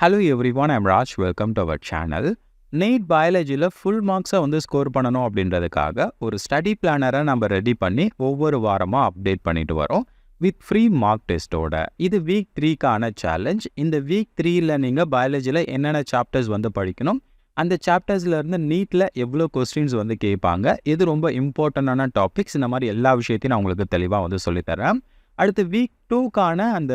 Hello everyone, I'm Raj. Welcome to our channel. NEET பயாலஜியில் full மார்க்ஸை score பண்ணணும் அப்படின்றதுக்காக ஒரு ஸ்டடி பிளானரை நம்ம ரெடி பண்ணி ஒவ்வொரு வாரமாக அப்டேட் பண்ணிட்டு வரோம் வித் ஃப்ரீ மார்க் டெஸ்ட்டோட. இது வீக் 3க்கான சேலஞ்ச். இந்த வீக் 3ல் நீங்கள் பயாலஜியில் என்னென்ன சாப்டர்ஸ் படிக்கணும், அந்த சாப்டர்ஸ்லேருந்து நீட்டில் எவ்வளோ கொஸ்டின்ஸ் கேட்பாங்க, இது ரொம்ப இம்பார்ட்டண்டான டாபிக்ஸ், இந்த மாதிரி எல்லா விஷயத்தையும் நான் உங்களுக்கு தெளிவாக சொல்லித்தரேன். அடுத்து வீக் 2க்கான அந்த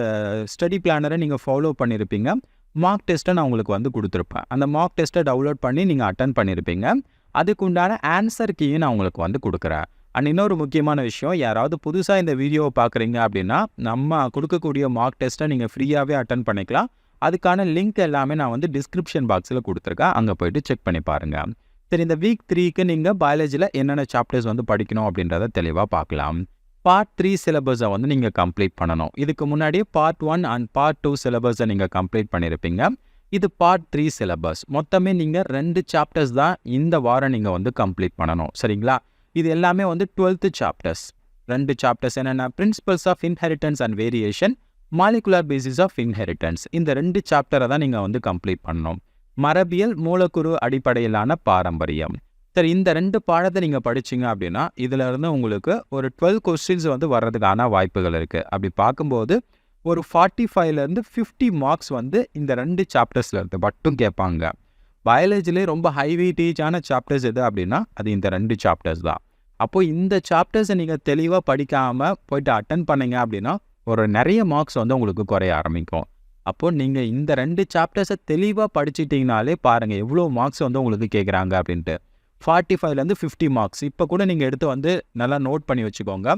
ஸ்டடி பிளானரை நீங்கள் ஃபாலோ பண்ணியிருப்பீங்க. மார்க் டெஸ்ட்டை நான் உங்களுக்கு கொடுத்துருப்பேன். அந்த மார்க் டெஸ்ட்டை டவுன்லோட் பண்ணி நீங்கள் அட்டன் பண்ணியிருப்பீங்க. அதுக்குண்டான ஆன்சர் கீயை நான் உங்களுக்கு கொடுக்குறேன். அண்ட் இன்னொரு முக்கியமான விஷயம், யாராவது புதுசாக இந்த வீடியோவை பார்க்குறீங்க அப்படின்னா நம்ம கொடுக்கக்கூடிய மார்க் டெஸ்ட்டை நீங்கள் ஃப்ரீயாகவே அட்டன் பண்ணிக்கலாம். அதுக்கான லிங்க் எல்லாமே நான் டிஸ்கிரிப்ஷன் பாக்ஸில் கொடுத்துருக்கேன், அங்கே போய்ட்டு செக் பண்ணி பாருங்கள். சரி, இந்த வீக் 3க்கு நீங்கள் பயாலஜியில் என்னென்ன சாப்டர்ஸ் படிக்கணும் அப்படின்றத தெளிவாக பார்க்கலாம். பார்ட் 3 சிலபஸை நீங்கள் கம்ப்ளீட் பண்ணணும். இதுக்கு முன்னாடி பார்ட் 1 அண்ட் பார்ட் 2 சிலபஸை நீங்கள் கம்ப்ளீட் பண்ணியிருப்பீங்க. இது பார்ட் 3 சிலபஸ். மொத்தமே நீங்கள் 2 சாப்டர்ஸ் தான் இந்த வாரம் நீங்கள் கம்ப்ளீட் பண்ணணும். சரிங்களா? இது எல்லாமே 12th சாப்டர்ஸ். 2 சாப்டர்ஸ் என்னென்ன? Principles of inheritance and variation, molecular basis of inheritance. இந்த 2 சாப்டரை தான் நீங்கள் கம்ப்ளீட் பண்ணணும். மரபியல், மூலக்கூறு அடிப்படையிலான பாரம்பரியம். சரி, இந்த 2 பாடத்தை நீங்கள் படிச்சிங்க அப்படின்னா இதில் இருந்து உங்களுக்கு ஒரு 12 கொஸ்டின்ஸ் வர்றதுக்கான வாய்ப்புகள் இருக்குது. அப்படி பார்க்கும்போது ஒரு 45லேருந்து 50 மார்க்ஸ் இந்த 2 சாப்டர்ஸில் இருந்து மட்டும் கேட்பாங்க. பயாலஜிலே ரொம்ப ஹை வெயிட்டேஜான சாப்டர்ஸ் எது அப்படின்னா அது இந்த 2 சாப்டர்ஸ் தான். அப்போது இந்த சாப்டர்ஸை நீங்கள் தெளிவாக படிக்காமல் போய்ட்டு அட்டன் பண்ணிங்க அப்படின்னா ஒரு நிறைய மார்க்ஸ் உங்களுக்கு குறைய ஆரம்பிக்கும். அப்போது நீங்கள் இந்த 2 சாப்டர்ஸை தெளிவாக படிச்சிட்டிங்கனாலே பாருங்கள் எவ்வளோ மார்க்ஸ் உங்களுக்கு கேட்குறாங்க அப்படின்ட்டு. 45லேருந்து 50 மார்க்ஸ் இப்போ கூட நீங்கள் எடுத்து நல்லா நோட் பண்ணி வச்சுக்கோங்க.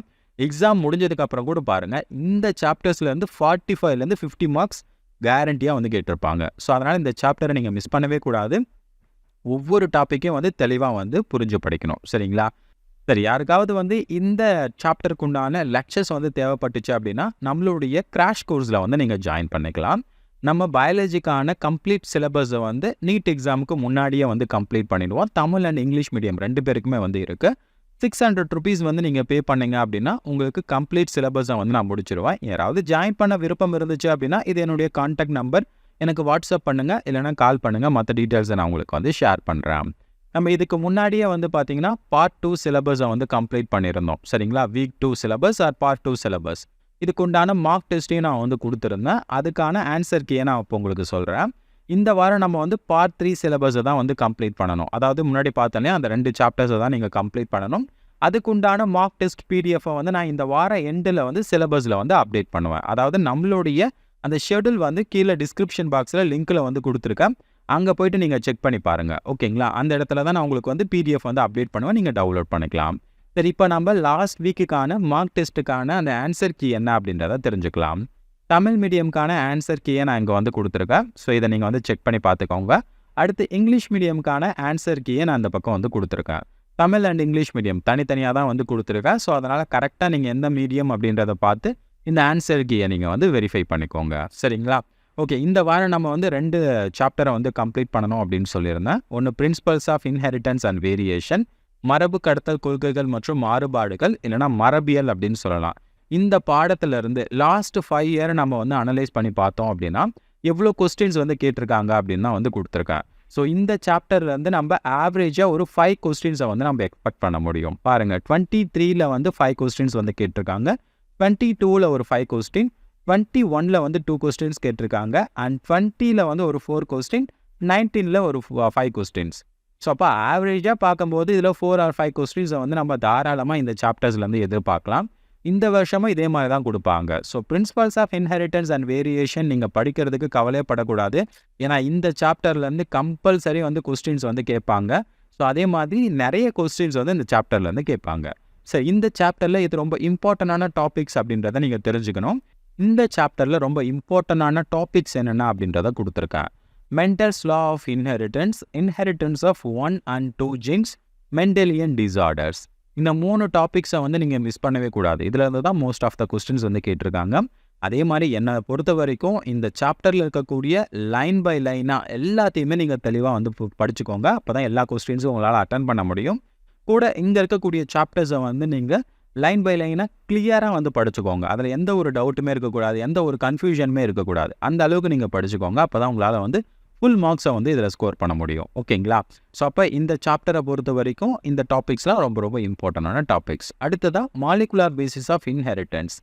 எக்ஸாம் முடிஞ்சதுக்கப்புறம் கூட பாருங்கள், இந்த சாப்டர்ஸ்லேருந்து 45லேருந்து 50 மார்க்ஸ் கேரண்டியாக கேட்டிருப்பாங்க. ஸோ அதனால் இந்த சாப்டரை நீங்கள் மிஸ் பண்ணவே கூடாது. ஒவ்வொரு டாப்பிக்கையும் தெளிவாக புரிஞ்சு படிக்கணும். சரிங்களா? சரி, யாருக்காவது இந்த சாப்டருக்கு உண்டான லெக்சர்ஸ் தேவைப்பட்டுச்சு அப்படின்னா நம்மளுடைய கிராஷ் கோர்ஸில் நீங்கள் ஜாயின் பண்ணிக்கலாம். நம்ம பயாலஜிக்கான கம்ப்ளீட் சிலபஸை நீட் எக்ஸாமுக்கு முன்னாடியே கம்ப்ளீட் பண்ணிடுவோம். தமிழ் அண்ட் இங்கிலீஷ் மீடியம் 2 பேருக்குமே இருக்குது. 600 ருபீஸ் நீங்கள் பே பண்ணிங்க அப்படின்னா உங்களுக்கு கம்ப்ளீட் சிலபஸை நான் முடிச்சிடுவேன். யாராவது ஜாயின் பண்ண விருப்பம் இருந்துச்சு அப்படின்னா இது என்னுடைய கான்டாக்ட் நம்பர், எனக்கு வாட்ஸ்அப் பண்ணுங்கள், இல்லைனா கால் பண்ணுங்கள். மற்ற டீட்டெயில்ஸை நான் உங்களுக்கு ஷேர் பண்ணுறேன். நம்ம இதுக்கு முன்னாடியே பார்த்தீங்கன்னா பார்ட் 2 சிலபஸை கம்ப்ளீட் பண்ணியிருந்தோம். சரிங்களா? Week 2 syllabus or part 2 syllabus. இதுக்குண்டான மார்க் டெஸ்ட்டையும் நான் கொடுத்துருந்தேன். அதுக்கான ஆன்சர் கீயை நான் இப்போ உங்களுக்கு சொல்கிறேன். இந்த வாரம் நம்ம பார்ட் 3 சிலபஸை தான் கம்ப்ளீட் பண்ணணும். அதாவது முன்னாடி பார்த்தோன்னே அந்த 2 சாப்டர்ஸை தான் நீங்கள் கம்ப்ளீட் பண்ணணும். அதுக்குண்டான மார்க் டெஸ்ட் பிடிஎஃபை நான் இந்த வார எண்டில் சிலபஸில் அப்டேட் பண்ணுவேன். அதாவது நம்மளுடைய அந்த ஷெடியூல் கீழே டிஸ்கிரிப்ஷன் பாக்ஸில் லிங்க்கில் கொடுத்துருக்கேன். அங்கே போய்ட்டு நீங்கள் செக் பண்ணி பாருங்கள். ஓகேங்களா? அந்த இடத்துல தான் நான் உங்களுக்கு பிடிஎஃப் அப்டேட் பண்ணுவேன், நீங்கள் டவுன்லோட் பண்ணிக்கலாம். சரி, இப்போ நம்ம லாஸ்ட் வீக்குக்கான மார்க் டெஸ்ட்டுக்கான அந்த ஆன்சர் கீ என்ன அப்படின்றத தெரிஞ்சுக்கலாம். தமிழ் மீடியம்க்கான ஆன்சர் கீயை நான் இங்கே கொடுத்துருக்கேன். ஸோ இதை நீங்கள் செக் பண்ணி பார்த்துக்கோங்க. அடுத்து இங்கிலீஷ் மீடியம்க்கான ஆன்சர் கீயை நான் அந்த பக்கம் கொடுத்துருக்கேன். தமிழ் அண்ட் இங்கிலீஷ் மீடியம் தனித்தனியாக தான் கொடுத்துருக்கேன். ஸோ அதனால் கரெக்டாக நீங்கள் எந்த மீடியம் அப்படின்றத பார்த்து இந்த ஆன்சர் கீயை நீங்கள் வெரிஃபை பண்ணிக்கோங்க. சரிங்களா? ஓகே, இந்த வாரம் நம்ம 2 சாப்டரை கம்ப்ளீட் பண்ணணும் அப்படின்னு சொல்லியிருந்தேன். ஒன்று principles of inheritance and variation, மரபு கடத்தல் கொள்கைகள் மற்றும் மாறுபாடுகள், இல்லைனா மரபியல் அப்படின்னு சொல்லலாம். இந்த பாடத்திலிருந்து லாஸ்ட் 5 இயர் நம்ம அனலைஸ் பண்ணி பார்த்தோம் அப்படின்னா எவ்வளோ கொஸ்டின்ஸ் கேட்டிருக்காங்க அப்படின்னு தான் கொடுத்துருக்கேன். ஸோ இந்த சாப்டர்லேருந்து நம்ம ஆவரேஜாக ஒரு 5 கொஸ்டின்ஸை நம்ம எக்ஸ்பெக்ட் பண்ண முடியும். பாருங்கள், 23ல் 5 கொஸ்டின்ஸ் கேட்டிருக்காங்க, 22ல் ஒரு 5 கொஸ்டின், 21ல் 2 கொஸ்டின்ஸ் கேட்டிருக்காங்க, அண்ட் 20ல் ஒரு 4 கொஸ்டின், 19ல் ஒரு 5 கொஸ்டின்ஸ். ஸோ அப்போ ஆவரேஜாக பார்க்கும்போது இதில் 4 or 5 கொஸ்டின்ஸை நம்ம தாராளமாக இந்த சாப்டர்ஸ்லேருந்து எதிர்பார்க்கலாம். இந்த வருஷமும் இதே மாதிரி தான் கொடுப்பாங்க. So principles of inheritance and variation நீங்கள் படிக்கிறதுக்கு கவலைப்படக்கூடாது. ஏன்னா இந்த சாப்டர்லேருந்து கம்பல்சரி கொஸ்டின்ஸ் கேட்பாங்க. ஸோ அதே மாதிரி நிறைய கொஸ்டின்ஸ் இந்த சாப்டர்லேருந்து கேட்பாங்க. ஸோ இந்த சாப்டரில் இது ரொம்ப இம்பார்ட்டண்டான டாபிக்ஸ் அப்படின்றத நீங்கள் தெரிஞ்சுக்கணும். இந்த சாப்டரில் ரொம்ப இம்பார்ட்டண்டான டாபிக்ஸ் என்னென்ன அப்படின்றத கொடுத்துருக்கேன். Mendel's law of inheritance, inheritance of 1 and 2 genes, Mendelian disorders. இந்த 3 டாபிக்ஸை நீங்கள் மிஸ் பண்ணவே கூடாது. இதில் இருந்து தான் மோஸ்ட் ஆஃப் த கொஸ்டின்ஸ் கேட்டிருக்காங்க. அதே மாதிரி என்னை பொறுத்த வரைக்கும் இந்த சாப்டரில் இருக்கக்கூடிய லைன் பை லைனாக எல்லாத்தையுமே நீங்கள் தெளிவாக படிச்சுக்கோங்க. அப்போ தான் எல்லா கொஸ்டின்ஸும் உங்களால் அட்டன் பண்ண முடியும். கூட இங்கே இருக்கக்கூடிய சாப்டர்ஸை நீங்கள் லைன் பை லைனாக கிளியராக வந்து படிச்சுக்கோங்க. அதில் எந்த ஒரு டவுட்டுமே இருக்கக்கூடாது, எந்த ஒரு கன்ஃபியூஷனுமே இருக்கக்கூடாது. அந்த அளவுக்கு நீங்கள் படிச்சுக்கோங்க. அப்போ தான் உங்களால் வந்து ஃபுல் மார்க்ஸை வந்து இதில் ஸ்கோர் பண்ண முடியும். ஓகேங்களா? ஸோ அப்போ இந்த சாப்டரை பொறுத்த வரைக்கும் இந்த டாபிக்ஸ்லாம் ரொம்ப ரொம்ப இம்பார்ட்டண்டான டாபிக்ஸ். அடுத்ததாக மாலிகுலார் பேசிஸ் ஆஃப் இன்ஹெரிட்டன்ஸ்,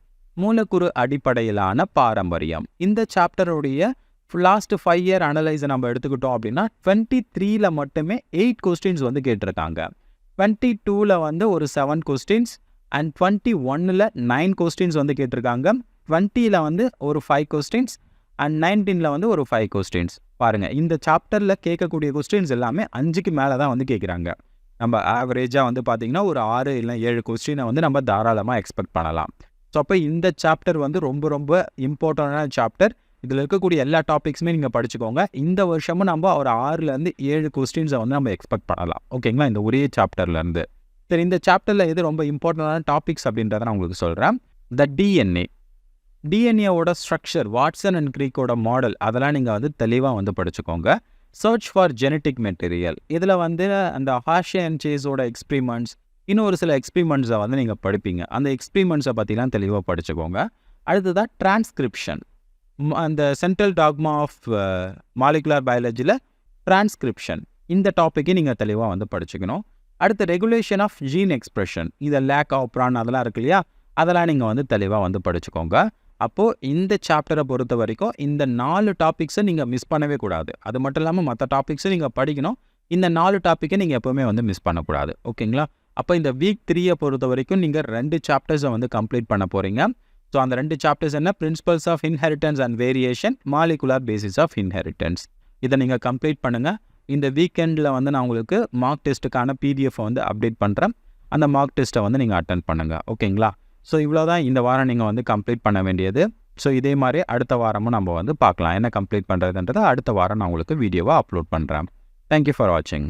மூலக்கூறு அடிப்படையிலான பாரம்பரியம். இந்த சாப்டருடைய லாஸ்ட் 5 இயர் அனலைஸை நம்ம எடுத்துக்கிட்டோம் அப்படின்னா 23ல் மட்டுமே 8 கொஸ்டின்ஸ் வந்து கேட்டிருக்காங்க. 22ல் வந்து ஒரு 7 கொஸ்டின்ஸ் அண்ட் 21ல் 9 கொஸ்டின்ஸ் வந்து கேட்டிருக்காங்க. 20ல் வந்து ஒரு 5 கொஸ்டின்ஸ் அண்ட் 19ல் வந்து ஒரு 5 கொஸ்டின்ஸ். பாருங்கள், இந்த சாப்டரில் கேட்கக்கூடிய கொஸ்டின்ஸ் எல்லாமே 5க்கு மேலே தான் வந்து கேட்குறாங்க. நம்ம ஆவரேஜாக வந்து பார்த்திங்கன்னா ஒரு 6 இல்லை 7 கொஸ்டினை வந்து நம்ம தாராளமாக எக்ஸ்பெக்ட் பண்ணலாம். ஸோ அப்போ இந்த சாப்டர் வந்து ரொம்ப ரொம்ப இம்பார்ட்டண்டான சாப்டர். இதில் இருக்கக்கூடிய எல்லா டாபிக்ஸுமே நீங்கள் படிச்சுக்கோங்க. இந்த வருஷமும் நம்ம ஒரு 6லேருந்து 7 கொஸ்டின்ஸை வந்து நம்ம எக்ஸ்பெக்ட் பண்ணலாம். ஓகேங்களா? இந்த ஒரே சாப்டர்லேருந்து. சரி, இந்த சாப்டரில் எது ரொம்ப இம்பார்ட்டண்டான டாபிக்ஸ் அப்படின்றத நான் உங்களுக்கு சொல்கிறேன். த டிஎன்ஏவோட ஸ்ட்ரக்சர், வாட்சன் அண்ட் கிரீக்கோட மாடல், அதெல்லாம் நீங்கள் வந்து தெளிவாக வந்து படிச்சுக்கோங்க. சர்ச் ஃபார் ஜெனட்டிக் மெட்டீரியல், இதில் வந்து அந்த ஹாஷே அண்ட் சேஸோட எக்ஸ்பிரிமெண்ட்ஸ், இன்னும் ஒரு சில எக்ஸ்பிரிமெண்ட்ஸை வந்து நீங்கள் படிப்பீங்க. அந்த எக்ஸ்பிரிமெண்ட்ஸை பற்றிலாம் தெளிவாக படிச்சுக்கோங்க. அடுத்ததாக டிரான்ஸ்கிரிப்ஷன், அந்த சென்ட்ரல் டாக்மா ஆஃப் மாலிகுலர் பயாலஜியில் டிரான்ஸ்கிரிப்ஷன், இந்த டாப்பிக்கை நீங்கள் தெளிவாக வந்து படிச்சுக்கணும். அடுத்து ரெகுலேஷன் ஆஃப் ஜீன் எக்ஸ்பிரஷன், இதை லேக் ஆப்ரான் அதெல்லாம் இருக்கு இல்லையா, அதெல்லாம் நீங்கள் வந்து தெளிவாக வந்து படிச்சுக்கோங்க. அப்போது இந்த சாப்டரை பொறுத்த வரைக்கும் இந்த 4 டாபிக்ஸை நீங்கள் மிஸ் பண்ணவே கூடாது. அது மட்டும் இல்லாமல் மற்ற டாபிக்ஸை நீங்கள் படிக்கணும். இந்த 4 டாப்பிக்கை நீங்கள் எப்போவுமே வந்து மிஸ் பண்ணக்கூடாது. ஓகேங்களா? அப்போ இந்த வீக் 3 பொறுத்த வரைக்கும் நீங்கள் 2 சாப்டர்ஸை வந்து கம்ப்ளீட் பண்ண போகிறீங்க. ஸோ அந்த 2 சாப்டர்ஸ் என்ன? Principles of inheritance and variation, molecular basis of inheritance. இதை நீங்கள் கம்ப்ளீட் பண்ணுங்கள். இந்த வீக்கெண்டில் வந்து நான் உங்களுக்கு மார்க் டெஸ்ட்டுக்கான PDF வந்து அப்டேட் பண்ணுறேன். அந்த மார்க் டெஸ்ட்டை வந்து நீங்கள் அட்டென்ட் பண்ணுங்கள். ஓகேங்களா? ஸோ இவ்வளோ தான் இந்த வாரம் நீங்கள் வந்து கம்ப்ளீட் பண்ண வேண்டியது. ஸோ இதே மாதிரி அடுத்த வாரமும் நம்ம வந்து பார்க்கலாம் என்ன கம்ப்ளீட் பண்ணுறதுன்றதை. அடுத்த வாரம் நான் உங்களுக்கு வீடியோவாக அப்லோட் பண்ணுறேன். தேங்க்யூ ஃபார் வாட்சிங்.